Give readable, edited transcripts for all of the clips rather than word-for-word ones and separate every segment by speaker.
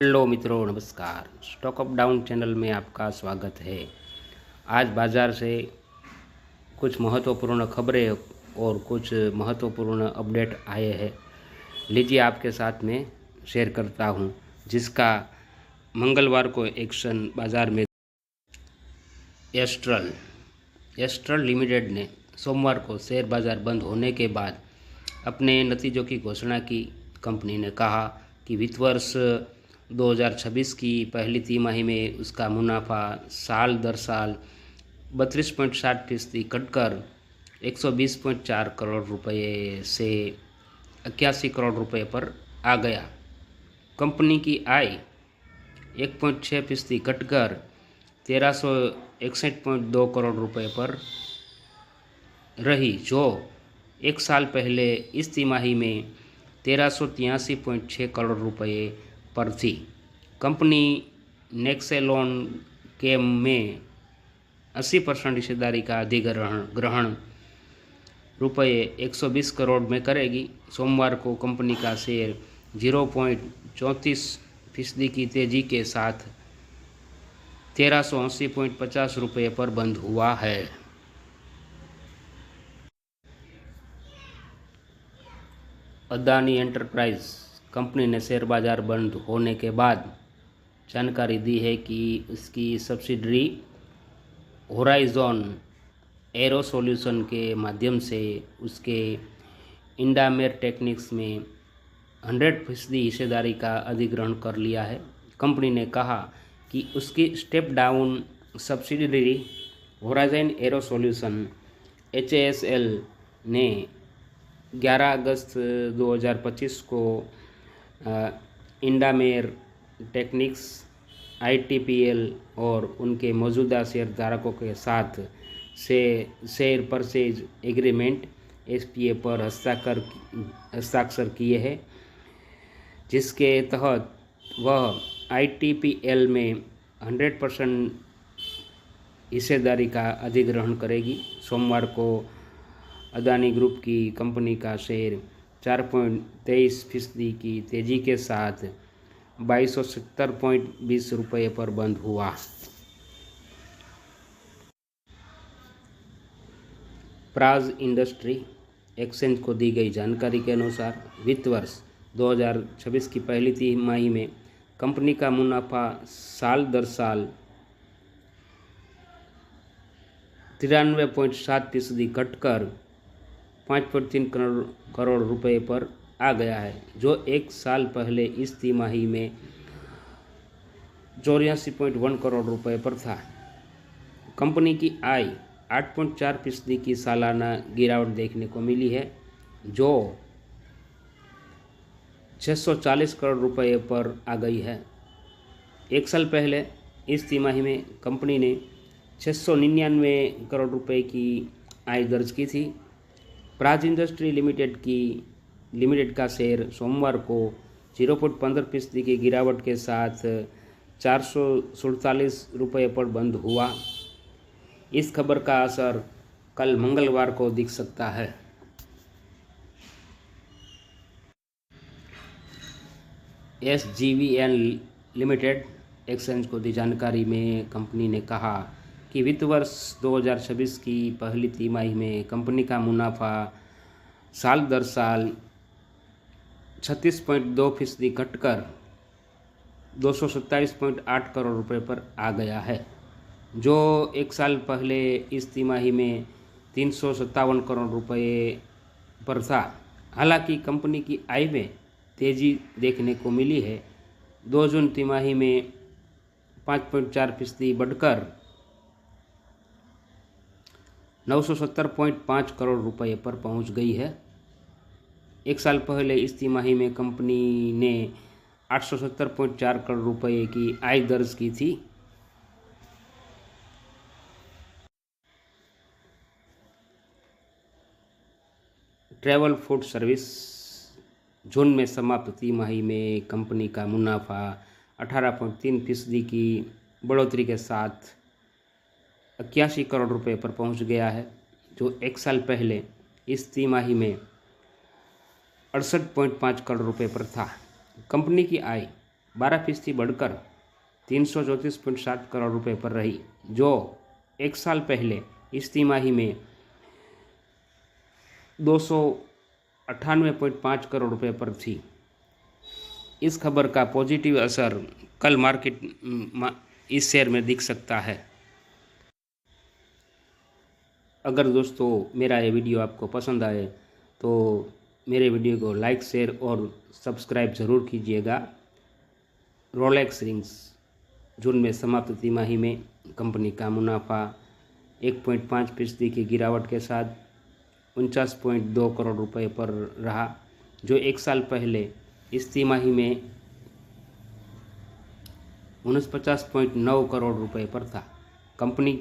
Speaker 1: Hello मित्रों, नमस्कार। Stock up down channel में आपका स्वागत है। आज बाज़ार से कुछ महत्वपूर्ण खबरें और कुछ महत्वपूर्ण अपडेट आए हैं। लीजिए आपके साथ में शेयर करता हूं, जिसका मंगलवार को एक्शन बाज़ार में एस्ट्रल लिमिटेड ने सोमवार को शेयर बाज़ार बंद होने के बाद अपने नतीजों की घोषणा की। कंपनी ने कहा कि वित्त वर्ष 2026 की पहली तिमाही में उसका मुनाफा साल दर साल 32.60% घटकर 120.4 करोड़ रुपए से 81 करोड़ रुपए पर आ गया। कंपनी की आय 1.6% घटकर 1361.2 करोड़ रुपए पर रही, जो एक साल पहले इस तिमाही में 1383.6 करोड़ रुपए पर थी। कंपनी नेक्सेलोन केम में 80% हिस्सेदारी का अधिग्रहण रुपए 120 करोड़ में करेगी। सोमवार को कंपनी का शेयर 0.34% की तेजी के साथ 1380.50 रुपये पर बंद हुआ है। अदानी एंटरप्राइज कंपनी ने शेयर बाजार बंद होने के बाद जानकारी दी है कि उसकी सब्सिडरी होराइजॉन एरो सॉल्यूशन के माध्यम से उसके इंडामेर टेक्निक्स में 100% हिस्सेदारी का अधिग्रहण कर लिया है। कंपनी ने कहा कि उसकी step down subsidiary horizon arrow solution HASL ने 11 अगस्त 2025 को इंडामेर टेक्निक्स ITPL और उनके मौजूदा शेयरधारकों के साथ से शेयर परचेज एग्रीमेंट SPA पर हस्ताक्षर किए हैं, जिसके तहत वह ITPL में 100% हिस्सेदारी का अधिग्रहण करेगी। सोमवार को अदानी ग्रुप की कंपनी का शेयर 4.23% की तेजी के साथ 2270.20 रुपये पर बंद हुआ। प्राज इंडस्ट्री एक्सचेंज को दी गई जानकारी के अनुसार वित्त वर्ष 2026 की पहली तिमाही में कंपनी का मुनाफा साल दर साल 93.7% घटकर 5.3 करोड़ रुपए पर आ गया है, जो एक साल पहले इस तिमाही में 84.1 करोड़ रुपए पर था। कंपनी की आय 8.4% की सालाना गिरावट देखने को मिली है, जो 640 करोड़ रुपए पर आ गई है। एक साल पहले इस तिमाही में कंपनी ने 699 करोड़ रुपए की आय दर्ज की थी। प्राज इंडस्ट्री लिमिटेड का शेयर सोमवार को 0.15% की गिरावट के साथ 447 रुपये पर बंद हुआ। इस खबर का असर कल मंगलवार को दिख सकता है। SGVN लिमिटेड एक्सचेंज को दी जानकारी में कंपनी ने कहा कि वित्त वर्ष 2026 की पहली तिमाही में कंपनी का मुनाफा साल दर साल 36.2% घटकर 227.8 करोड़ रुपए पर आ गया है, जो एक साल पहले इस तिमाही में 357 करोड़ रुपए पर था। हालांकि कंपनी की आय में तेजी देखने को मिली है। 2 जून तिमाही में 5.4% बढ़कर 970.5 करोड़ रुपए पर पहुंच गई है। एक साल पहले इस तिमाही में कंपनी ने 870.4 करोड़ रुपए की आय दर्ज की थी। ट्रैवल फूड सर्विस जून में समाप्त तिमाही में कंपनी का मुनाफा 18.3% की बढ़ोतरी के साथ 81 करोड़ रुपए पर पहुंच गया है, जो एक साल पहले इस तिमाही में 68.5 करोड़ रुपए पर था। कंपनी की आय 12% बढ़कर 334.7 करोड़ रुपए पर रही, जो एक साल पहले इस तिमाही में 298.5 करोड़ रुपए पर थी। इस खबर का पॉजिटिव असर कल मार्केट इस शेयर में दिख सकता है। अगर दोस्तों मेरा ये वीडियो आपको पसंद आए तो मेरे वीडियो को लाइक, शेयर और सब्सक्राइब ज़रूर कीजिएगा। रोलेक्स रिंग्स जून में समाप्त तिमाही में कंपनी का मुनाफा 1.5% की गिरावट के साथ 49.2 करोड़ रुपए पर रहा, जो एक साल पहले इस तिमाही में 49.9 करोड़ रुपए पर था। कंपनी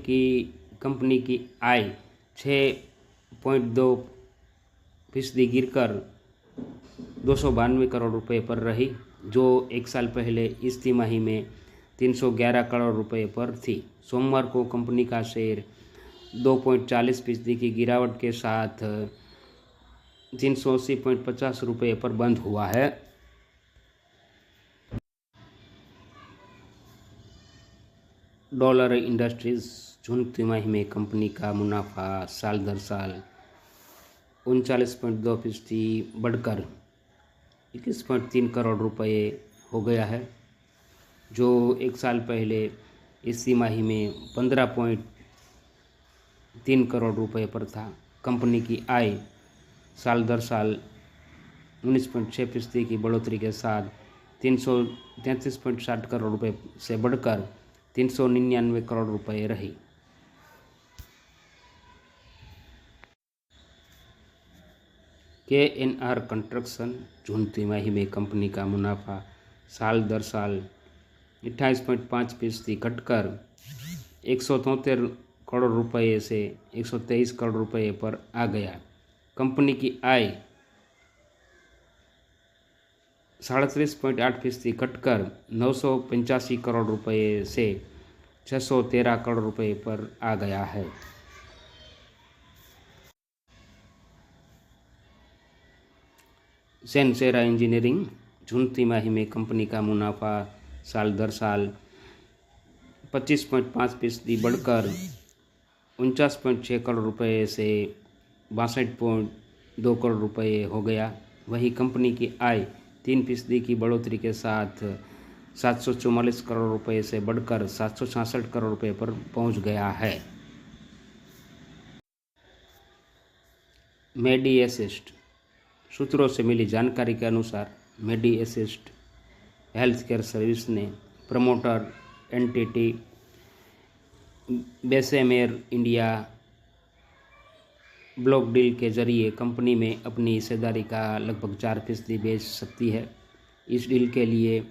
Speaker 1: की आय 6.2% गिरकर 292 करोड़ रुपए पर रही, जो एक साल पहले इस तिमाही में 311 करोड़ रुपए पर थी। सोमवार को कंपनी का शेयर 2.40% की गिरावट के साथ 380.50 रुपये पर बंद हुआ है। डॉलर इंडस्ट्रीज जून तिमाही में कंपनी का मुनाफा साल दर साल 39.2% बढ़कर 21.3 करोड़ रुपये हो गया है, जो एक साल पहले इस तिमाही में 15.3 करोड़ रुपये पर था। कंपनी की आय साल दर साल 19.6% की बढ़ोतरी के साथ 333.60 करोड़ रुपये से बढ़कर 399 करोड़ रुपये रही। KNR कंस्ट्रक्शन जून तिमाही में कंपनी का मुनाफा साल दर साल 28.5% घटकर 173 करोड़ रुपये से 123 करोड़ रुपये पर आ गया। कंपनी की आय 37.8% घटकर 985 करोड़ रुपये से 613 करोड़ रुपये पर आ गया है। सेंसेरा इंजीनियरिंग जून तिमाही में कंपनी का मुनाफा साल दर साल 25.5% बढ़कर 49.6 करोड़ रुपये से 62.2 करोड़ रुपये हो गया। वहीं कंपनी की आय 3% की बढ़ोतरी के साथ 744 करोड़ रुपये से बढ़कर 766 करोड़ रुपये पर पहुंच गया है। मेडी असिस्ट सूत्रों से मिली जानकारी के अनुसार Medi Assist Health Care Service ने promoter entity Bessemer India block deal के जरिए कंपनी में अपनी हिस्सेदारी का लगभग 4% बेच सकती है। इस डील के लिए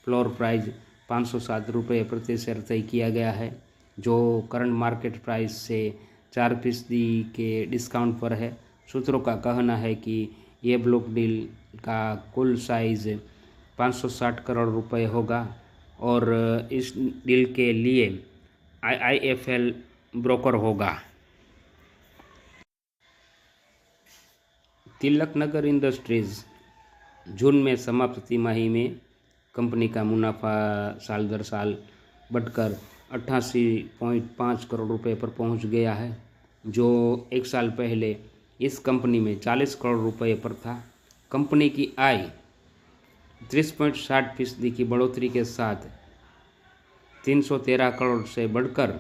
Speaker 1: फ्लोर प्राइस 507 रुपये प्रति शेयर तय किया गया है, जो करंट मार्केट प्राइस से 4% के डिस्काउंट पर है। सूत्रों का कहना है कि ये ब्लॉक डील का कुल साइज 560 करोड़ रुपए होगा और इस डील के लिए IIFL ब्रोकर होगा। तिलक नगर इंडस्ट्रीज जून में समाप्त तिमाही में कंपनी का मुनाफा साल दर साल बढ़कर 88.5 करोड़ रुपए पर पहुंच गया है, जो एक साल पहले इस कंपनी में 40 करोड़ रुपए पर था। कंपनी की आय 30.60% की बढ़ोतरी के साथ 313 करोड़ से बढ़कर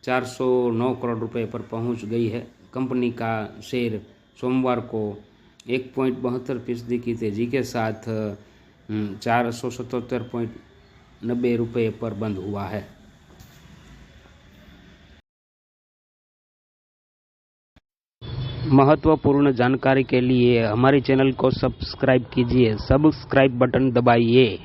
Speaker 1: 409 करोड़ रुपए पर पहुंच गई है। कंपनी का शेयर सोमवार को 1.72% की तेज़ी के साथ 477.90 रुपये पर बंद हुआ है। महत्वपूर्ण जानकारी के लिए हमारे चैनल को सब्सक्राइब कीजिए, सब्सक्राइब बटन दबाइए।